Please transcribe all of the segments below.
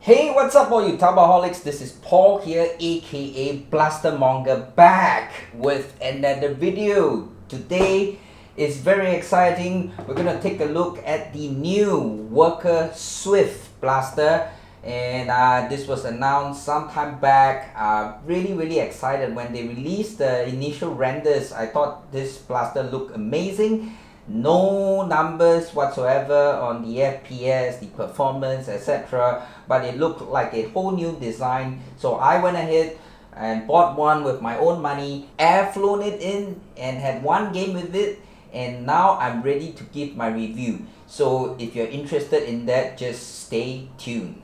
Hey, what's up all you Tabaholics? This is Paul here, aka Blaster Monger, back with another video. Today is very exciting. We're gonna take a look at the new Worker Swift Blaster, and this was announced some time back. Really excited when they released the initial renders. I thought this blaster looked amazing. No numbers whatsoever on the FPS, the performance, etc. But it looked like a whole new design. So I went ahead and bought one with my own money, airflown it in, and had one game with it. And now I'm ready to give my review. So if you're interested in that, just stay tuned.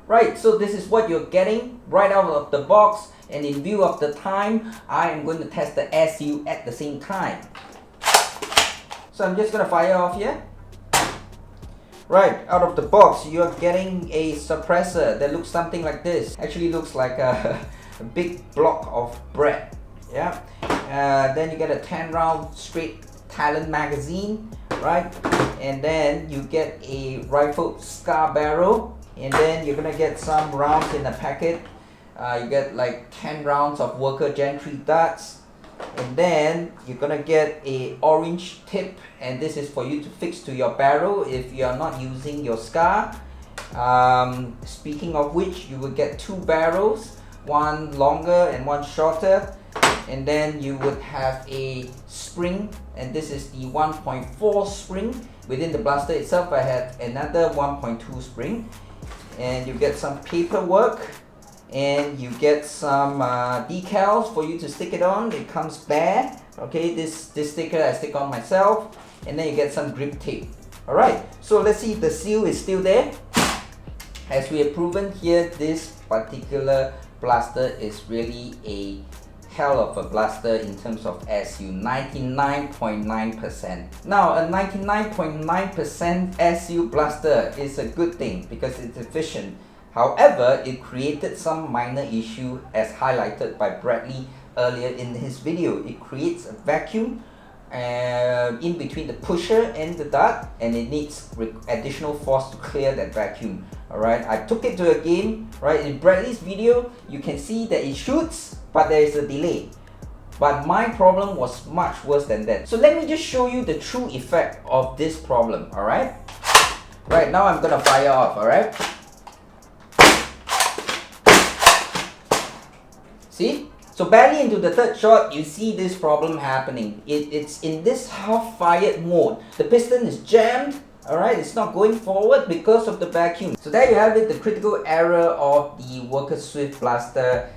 Right, so this is what you're getting right out of the box, and in view of the time, I am going to test the SU at the same time. So I'm just going to fire off here. Right, out of the box, you're getting a suppressor that looks something like this. Actually looks like a big block of bread. Yeah. Then you get a 10 round straight Talon magazine, right? And then you get a rifled scar barrel. And then you're gonna get some rounds in a packet. You get like 10 rounds of Worker Gen 3 darts. And then you're gonna get a orange tip, and this is for you to fix to your barrel if you're not using your scar. Speaking of which, you will get two barrels, one longer and one shorter. And then you would have a spring, and this is the 1.4 spring. Within the blaster itself, I had another 1.2 spring. And you get some paperwork, and you get some decals for you to stick it on. It comes bare. Okay, this sticker I stick on myself, and then you get some grip tape. Alright, so let's see if the seal is still there. As we have proven here, this particular blaster is really a hell of a blaster in terms of SU, 99.9%. Now, a 99.9% SU blaster is a good thing because it's efficient. However, it created some minor issue as highlighted by Bradley earlier in his video. It creates a vacuum in between the pusher and the dart, and it needs additional force to clear that vacuum. Alright, I took it to a game. Right, in Bradley's video, you can see that it shoots, but there is a delay. But my problem was much worse than that. So let me just show you the true effect of this problem. Alright, right now I'm gonna fire off. Alright, see? So barely into the third shot, you see this problem happening. It's in this half fired mode. The piston is jammed. Alright, it's not going forward because of the vacuum. So there you have it, the critical error of the Worker Swift blaster.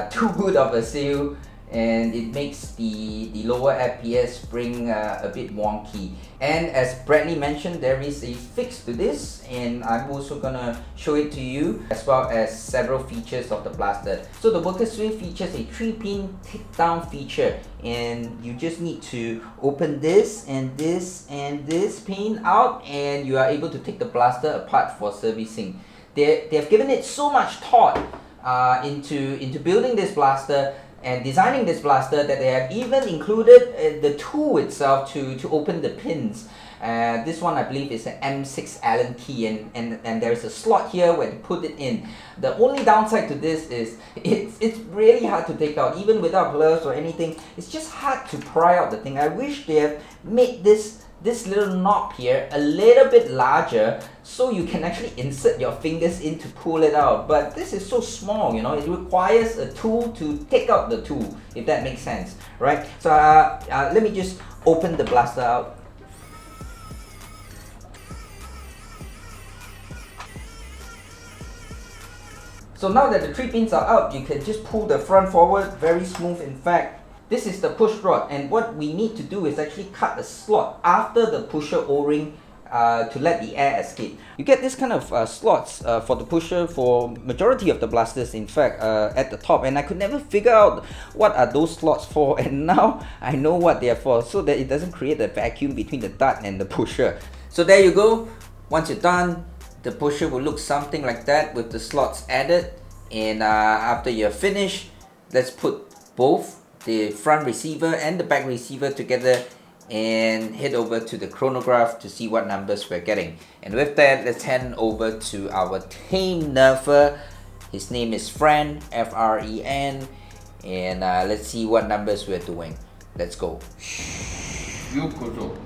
Too good of a seal, and it makes the lower FPS spring a bit wonky. And as Bradley mentioned, there is a fix to this, and I'm also gonna show it to you, as well as several features of the blaster. So the Worker Swift features a 3-pin take-down feature, and you just need to open this and this and this pin out, and you are able to take the blaster apart for servicing. They have given it so much thought into building this blaster and designing this blaster that they have even included the tool itself to open the pins. This one I believe is an M6 Allen key, and there's a slot here where to put it in. The only downside to this is it's really hard to take out, even without gloves or anything. It's just hard to pry out the thing. I wish they have made this little knob here a little bit larger so you can actually insert your fingers in to pull it out, but this is so small, you know, it requires a tool to take out the tool, if that makes sense, right? So let me just open the blaster out. So now that the 3 pins are out, you can just pull the front forward, very smooth. In fact, this is the push rod, and what we need to do is actually cut a slot after the pusher O-ring to let the air escape. You get this kind of slots for the pusher for majority of the blasters, in fact, at the top, and I could never figure out what are those slots for, and now I know what they are for, so that it doesn't create a vacuum between the dart and the pusher. So there you go. Once you're done, the pusher will look something like that with the slots added, and after you're finished, let's put both the front receiver and the back receiver together and head over to the chronograph to see what numbers we're getting. And with that, let's head over to our tame nerfer. His name is Fren, F-R-E-N, and let's see what numbers we're doing. Let's go. Yokozo.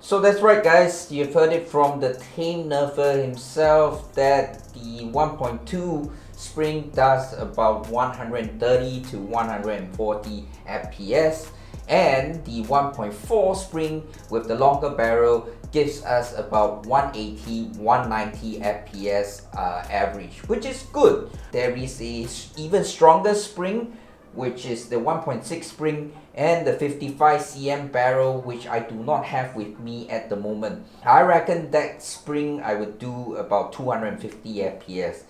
So that's right guys, you've heard it from the tame nerfer himself that the 1.2 spring does about 130 to 140 FPS, and the 1.4 spring with the longer barrel gives us about 180 190 FPS average, which is good. There is a even stronger spring, which is the 1.6 spring and the 55 cm barrel, which I do not have with me at the moment. I reckon that spring I would do about 250 FPS,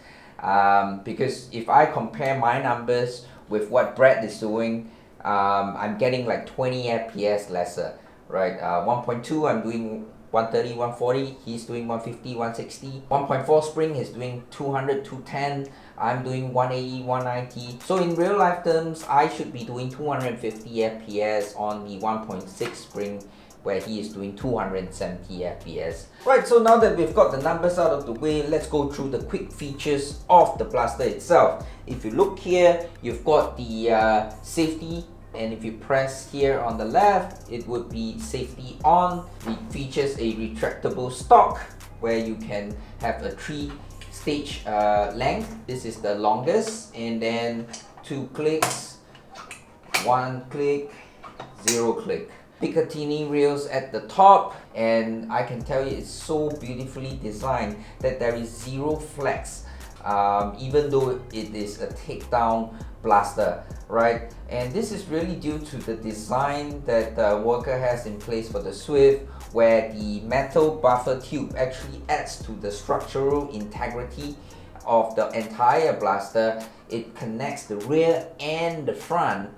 because if I compare my numbers with what Brad is doing, I'm getting like 20 FPS lesser, right? 1.2 I'm doing 130, 140, he's doing 150, 160. 1.4 spring he's doing 200, 210. I'm doing 180, 190. So in real life terms, I should be doing 250 FPS on the 1.6 spring, where he is doing 270 FPS. Right, so now that we've got the numbers out of the way, let's go through the quick features of the blaster itself. If you look here, you've got the safety, and if you press here on the left, it would be safety on. It features a retractable stock where you can have a 3-stage length. This is the longest, and then 2 clicks, 1 click, 0 click. Picatinny rails at the top, and I can tell you it's so beautifully designed that there is 0 flex, even though it is a takedown blaster, right? And this is really due to the design that the worker has in place for the Swift, where the metal buffer tube actually adds to the structural integrity of the entire blaster. It connects the rear and the front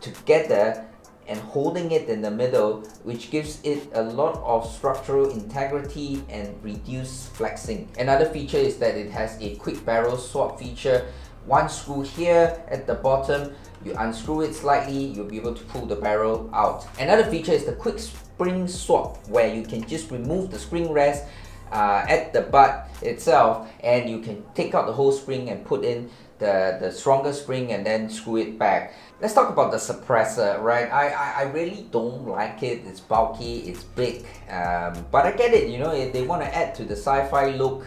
together and holding it in the middle, which gives it a lot of structural integrity and reduced flexing. Another feature is that it has a quick barrel swap feature. One screw here at the bottom, you unscrew it slightly, you'll be able to pull the barrel out. Another feature is the quick spring swap, where you can just remove the spring rest at the butt itself, and you can take out the whole spring and put in the stronger spring and then screw it back. Let's talk about the suppressor, right? I really don't like it. It's bulky, it's big, but I get it, you know, they want to add to the sci-fi look,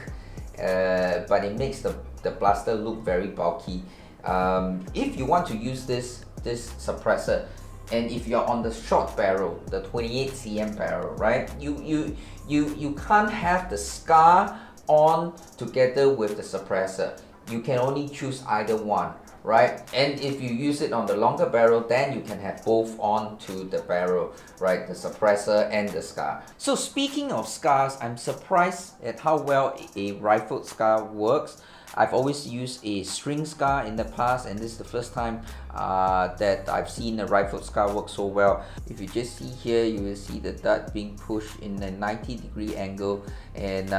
but it makes the blaster look very bulky. If you want to use this suppressor, and if you're on the short barrel, the 28 cm barrel, right, you can't have the scar on together with the suppressor. You can only choose either one, right? And if you use it on the longer barrel, then you can have both on to the barrel, right? The suppressor and the scar. So speaking of scars, I'm surprised at how well a rifled scar works. I've always used a string scar in the past, and this is the first time that I've seen a rifled scar work so well. If you just see here, you will see the dart being pushed in a 90-degree angle, and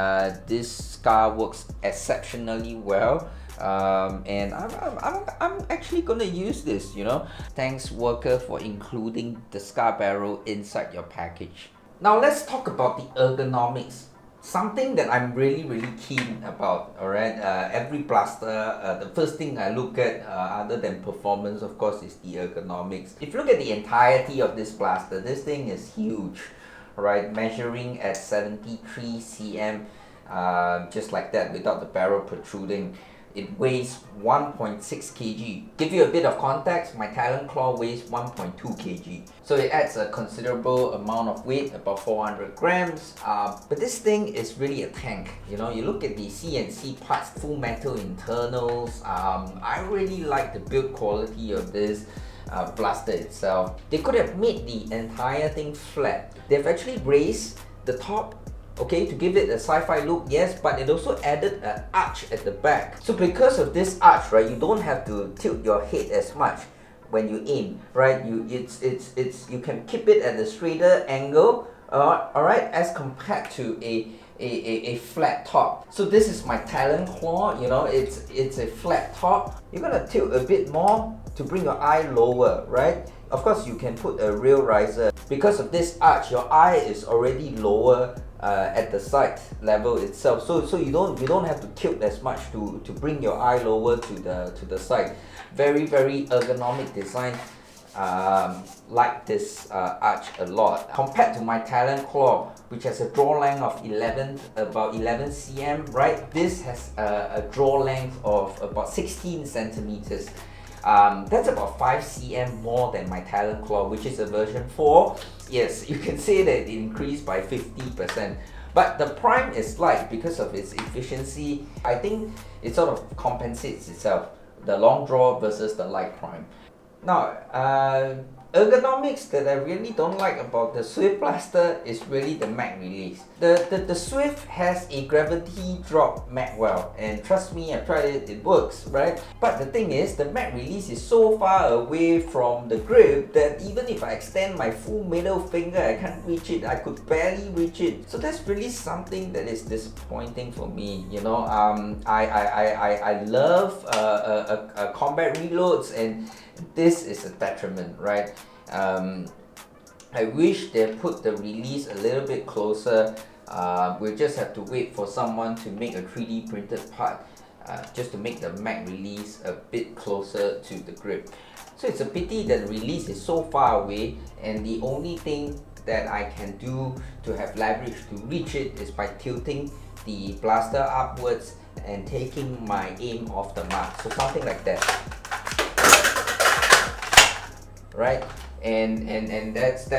this scar works exceptionally well. And I'm actually gonna use this, you know. Thanks worker for including the scar barrel inside your package. Now let's talk about the ergonomics. Something that I'm really keen about, alright? Every blaster, the first thing I look at, other than performance, of course, is the ergonomics. If you look at the entirety of this blaster, this thing is huge, right? Measuring at 73 cm, just like that, without the barrel protruding. it weighs 1.6 kg. Give you a bit of context, my Talon claw weighs 1.2 kg. So it adds a considerable amount of weight, about 400 grams. But this thing is really a tank. You know, you look at the CNC parts, full metal internals. I really like the build quality of this blaster itself. They could have made the entire thing flat. They've actually raised the top, okay, to give it a sci-fi look, yes, but it also added an arch at the back. So because of this arch, right, you don't have to tilt your head as much when you aim, right? You can keep it at a straighter angle, alright, as compared to a flat top. So this is my Talon claw, you know, it's a flat top. You're gonna tilt a bit more to bring your eye lower, right? Of course, you can put a real riser. Because of this arch, your eye is already lower at the sight level itself, so you don't have to tilt as much to bring your eye lower to the sight. Very ergonomic design. Like this arch a lot compared to my Talon claw, which has a draw length of about 11 cm, right? This has a draw length of about 16 centimeters. That's about 5 cm more than my Talon claw, which is a version 4. Yes, you can say that it increased by 50%. But the Prime is light because of its efficiency. I think it sort of compensates itself, the long draw versus the light Prime. Now, ergonomics that I really don't like about the Swift blaster is really the mag release. The Swift has a gravity drop mag well, and trust me, I've tried it, it works, right? But the thing is, the mag release is so far away from the grip that even if I extend my full middle finger, I can't reach it. I could barely reach it. So that's really something that is disappointing for me. You know, I love combat reloads, and this is a detriment, right? I wish they put the release a little bit closer. We'll just have to wait for someone to make a 3D printed part just to make the mag release a bit closer to the grip. So it's a pity that the release is so far away, and the only thing that I can do to have leverage to reach it is by tilting the blaster upwards and taking my aim off the mark. So something like that, right? And that's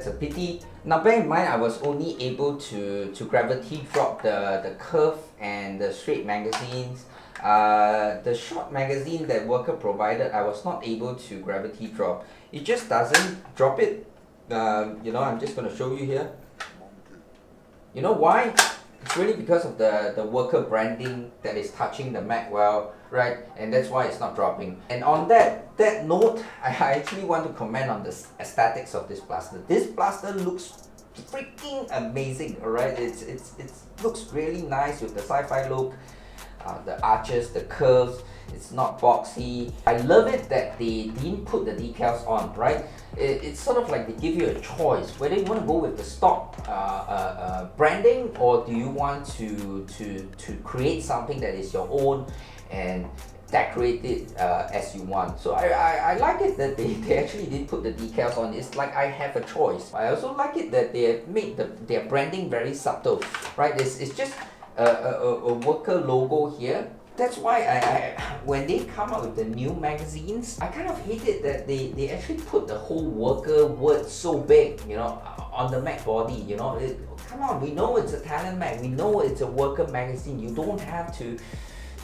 a pity. Now bear in mind, I was only able to gravity drop the curve and the straight magazines. The short magazine that Worker provided, I was not able to gravity drop. It just doesn't drop it. You know, I'm just going to show you here. You know why? It's really because of the Worker branding that is touching the mag well, right? And that's why it's not dropping. And on that note, I actually want to comment on the aesthetics of this blaster. This blaster looks freaking amazing, alright? It looks really nice with the sci-fi look, the arches, the curves. It's not boxy. I love it that they didn't put the decals on, right? It's sort of like they give you a choice whether you want to go with the stock branding, or do you want to create something that is your own and decorate it as you want. So I like it that they actually did put the decals on. It's like I have a choice. I also like it that they have made their branding very subtle, right? It's just a Worker logo here. That's why when they come out with the new magazines, I kind of hate it that they actually put the whole Worker word so big, you know, on the mag body. You know, come on, we know it's a Talon mag, we know it's a Worker magazine. You don't have to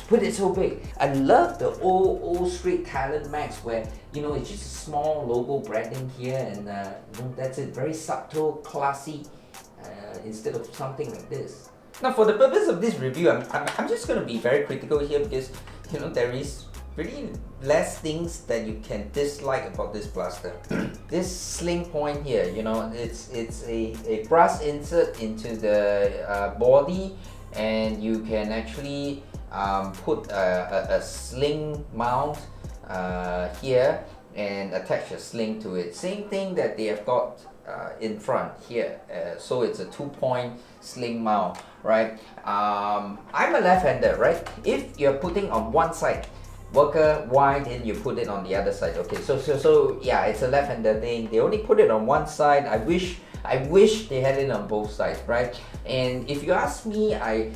put it so big. I love the old straight Talon mags where, you know, it's just a small logo branding here, and you know, that's it, very subtle, classy, instead of something like this. Now, for the purpose of this review, I'm just going to be very critical here because, you know, there is really less things that you can dislike about this blaster. This sling point here, you know, it's a brass insert into the body, and you can actually put a sling mount here and attach a sling to it. Same thing that they have got in front here. So it's a 2-point sling mount, right? I'm a left-hander, right? If you're putting on one side, Worker, why didn't you put it on the other side? Okay, so yeah, it's a left-hander thing. They only put it on one side. I wish they had it on both sides, right? And if you ask me, I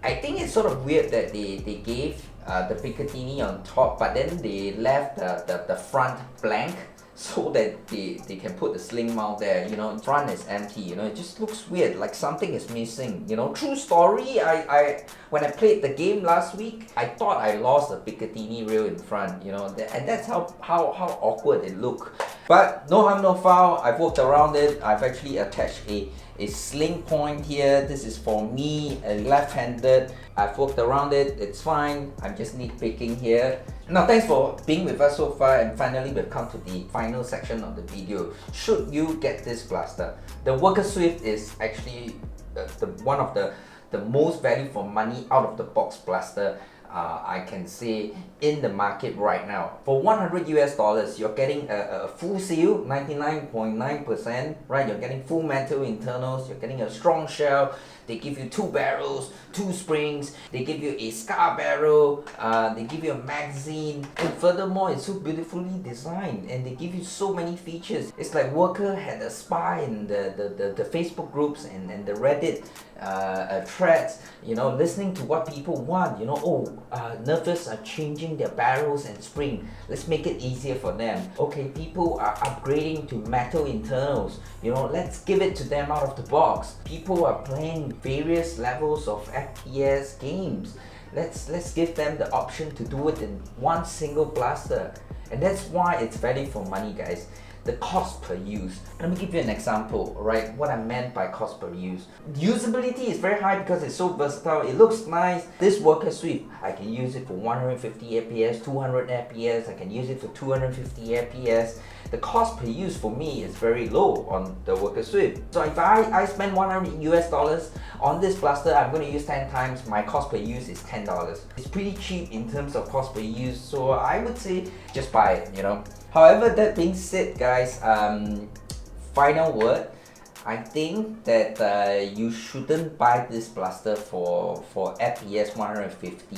think it's sort of weird that they gave the Picatinny on top, but then they left the front blank so that they can put the Sling Mount there. You know, front is empty. You know, it just looks weird, like something is missing. You know, true story. When I played the game last week, I thought I lost the Picatinny rail in front. You know, and that's how awkward it looked. But no harm, no foul. I've worked around it. I've actually attached a sling point here. This is for me, left-handed. I've worked around it. It's fine. I'm just nitpicking here. Now, thanks for being with us so far, and finally we've come to the final section of the video. Should you get this blaster? The Worker Swift is actually one of the most value for money out of the box blaster I can say in the market right now. For $100 you're getting a full seal, 99.9%, right? You're getting full metal internals, you're getting a strong shell. They give you 2 barrels, 2 springs, they give you a scar barrel, they give you a magazine, and furthermore it's so beautifully designed and they give you so many features. It's like Worker had a spy in the Facebook groups and the Reddit threads, you know, listening to what people want. You know, Nervous are changing their barrels and spring, let's make it easier for them. Okay, people are upgrading to metal internals, you know, let's give it to them out of the box. People are playing various levels of FPS games, let's give them the option to do it in one single blaster. And that's why it's value for money, guys. The cost per use. Let me give you an example, right? What I meant by cost per use. Usability is very high because it's so versatile. It looks nice. This Worker Swift, I can use it for 150 FPS, 200 FPS. I can use it for 250 FPS. The cost per use for me is very low on the Worker Swift. So if I spend $100 on this blaster, I'm going to use 10 times. My cost per use is $10. It's pretty cheap in terms of cost per use. So I would say just buy it, you know. However, that being said, guys, final word, I think that you shouldn't buy this blaster for FPS 150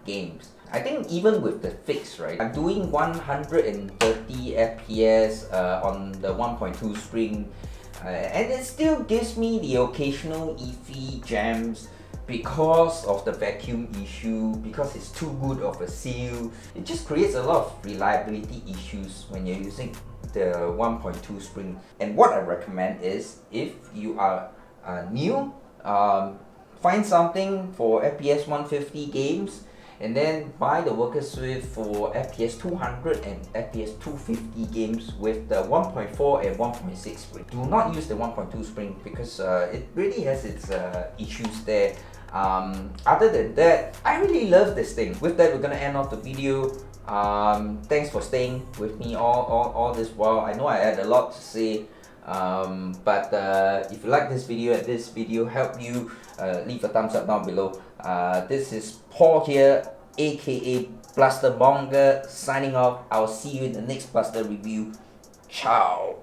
games. I think even with the fix, right, I'm doing 130 FPS on the 1.2 spring, and it still gives me the occasional iffy jams because of the vacuum issue, because it's too good of a seal. It just creates a lot of reliability issues when you're using the 1.2 spring. And what I recommend is, if you are new, find something for FPS 150 games and then buy the Worker Swift for FPS 200 and FPS 250 games with the 1.4 and 1.6 spring. Do not use the 1.2 spring because it really has its issues there. Other than that, I really love this thing. With that, we're gonna end off the video. Thanks for staying with me all this while. I know I had a lot to say, but if you like this video and this video helped you, leave a thumbs up down below. This is Paul here, aka Blaster Monger, signing off. I'll see you in the next Blaster review. Ciao.